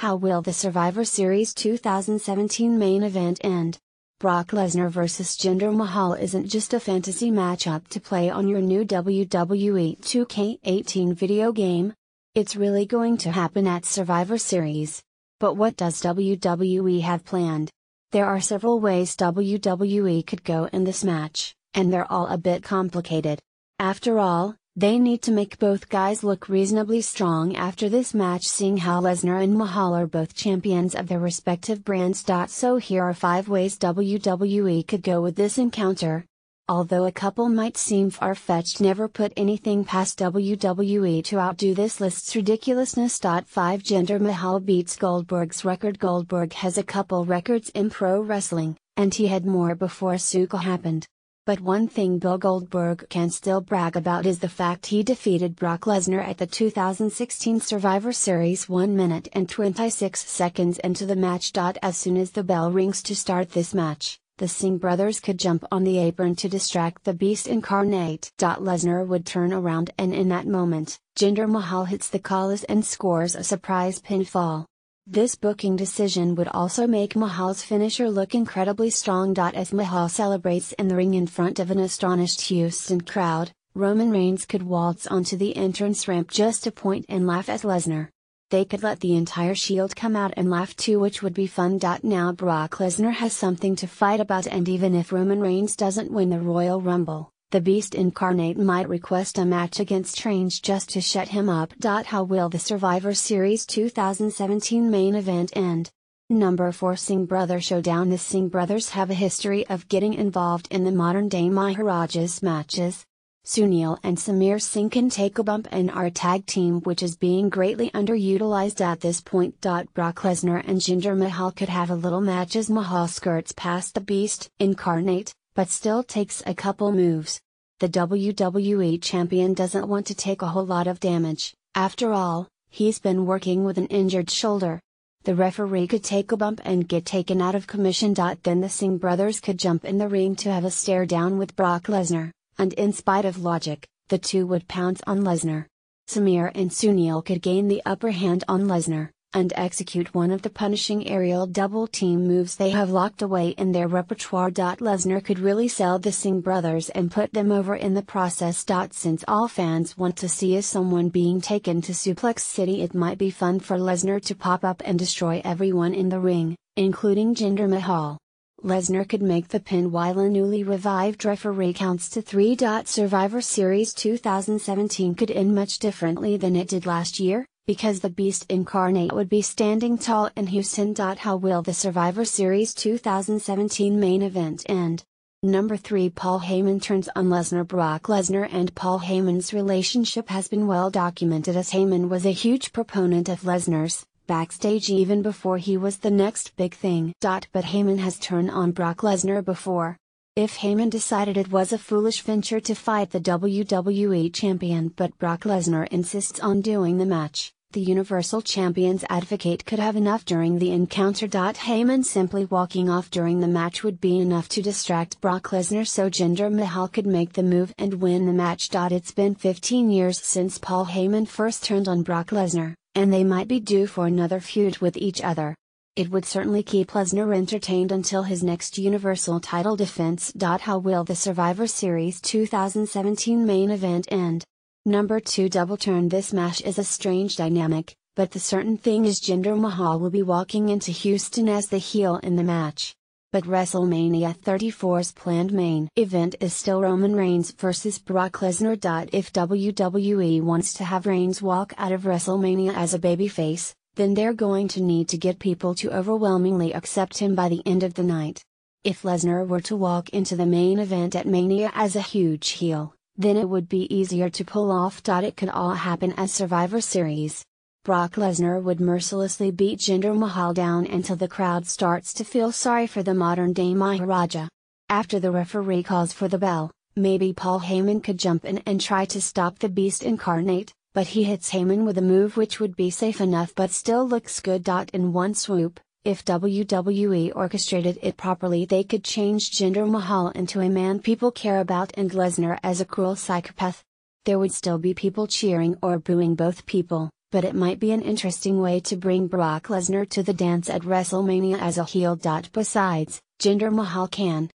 How will the Survivor Series 2017 main event end? Brock Lesnar vs Jinder Mahal isn't just a fantasy matchup to play on your new WWE 2K18 video game. It's really going to happen at Survivor Series. But what does WWE have planned? There are several ways WWE could go in this match, and they're all a bit complicated. After all, they need to make both guys look reasonably strong after this match, seeing how Lesnar and Mahal are both champions of their respective brands. So here are 5 ways WWE could go with this encounter. Although a couple might seem far-fetched, never put anything past WWE to outdo this list's ridiculousness. 5 Jinder Mahal beats Goldberg's record. Goldberg has a couple records in pro wrestling, and he had more before Asuka happened. But one thing Bill Goldberg can still brag about is the fact he defeated Brock Lesnar at the 2016 Survivor Series 1 minute and 26 seconds into the match. As soon as the bell rings to start this match, the Singh brothers could jump on the apron to distract the Beast incarnate. Lesnar would turn around, and in that moment, Jinder Mahal hits the calls and scores a surprise pinfall. This booking decision would also make Mahal's finisher look incredibly strong. As Mahal celebrates in the ring in front of an astonished Houston crowd, Roman Reigns could waltz onto the entrance ramp just to point and laugh at Lesnar. They could let the entire Shield come out and laugh too, which would be fun. Now Brock Lesnar has something to fight about, and even if Roman Reigns doesn't win the Royal Rumble, the Beast incarnate might request a match against Reigns just to shut him up. How will the Survivor Series 2017 main event end? Number 4 Singh Brother Showdown. The Singh brothers have a history of getting involved in the modern-day Maharajas matches. Sunil and Samir Singh can take a bump and are a tag team which is being greatly underutilized at this point. Brock Lesnar and Jinder Mahal could have a little match as Mahal skirts past the Beast incarnate, but still takes a couple moves. The WWE champion doesn't want to take a whole lot of damage. After all, he's been working with an injured shoulder. The referee could take a bump and get taken out of commission. Then the Singh brothers could jump in the ring to have a stare down with Brock Lesnar, and in spite of logic, the two would pounce on Lesnar. Samir and Sunil could gain the upper hand on Lesnar, and execute one of the punishing aerial double team moves they have locked away in their repertoire. Lesnar could really sell the Singh brothers and put them over in the process. Since all fans want to see is someone being taken to Suplex City, it might be fun for Lesnar to pop up and destroy everyone in the ring, including Jinder Mahal. Lesnar could make the pin while a newly revived referee counts to 3. Survivor Series 2017 could end much differently than it did last year, because the Beast incarnate would be standing tall in Houston. How will the Survivor Series 2017 main event end? Number 3 Paul Heyman turns on Lesnar. Brock Lesnar and Paul Heyman's relationship has been well documented, as Heyman was a huge proponent of Lesnar's backstage even before he was the next big thing. But Heyman has turned on Brock Lesnar before. If Heyman decided it was a foolish venture to fight the WWE champion but Brock Lesnar insists on doing the match, the Universal Champion's advocate could have enough during the encounter. Heyman simply walking off during the match would be enough to distract Brock Lesnar, so Jinder Mahal could make the move and win the match. It's been 15 years since Paul Heyman first turned on Brock Lesnar, and they might be due for another feud with each other. It would certainly keep Lesnar entertained until his next Universal title defense. How will the Survivor Series 2017 main event end? Number 2 Double Turn. This match is a strange dynamic, but the certain thing is Jinder Mahal will be walking into Houston as the heel in the match. But WrestleMania 34's planned main event is still Roman Reigns vs Brock Lesnar. If WWE wants to have Reigns walk out of WrestleMania as a babyface, then they're going to need to get people to overwhelmingly accept him by the end of the night. If Lesnar were to walk into the main event at Mania as a huge heel, then it would be easier to pull off. It could all happen as Survivor Series. Brock Lesnar would mercilessly beat Jinder Mahal down until the crowd starts to feel sorry for the modern-day Maharaja. After the referee calls for the bell, maybe Paul Heyman could jump in and try to stop the Beast incarnate, but he hits Heyman with a move which would be safe enough but still looks good. In one swoop, if WWE orchestrated it properly, they could change Jinder Mahal into a man people care about and Lesnar as a cruel psychopath. There would still be people cheering or booing both people, but it might be an interesting way to bring Brock Lesnar to the dance at WrestleMania as a heel. Besides, Jinder Mahal can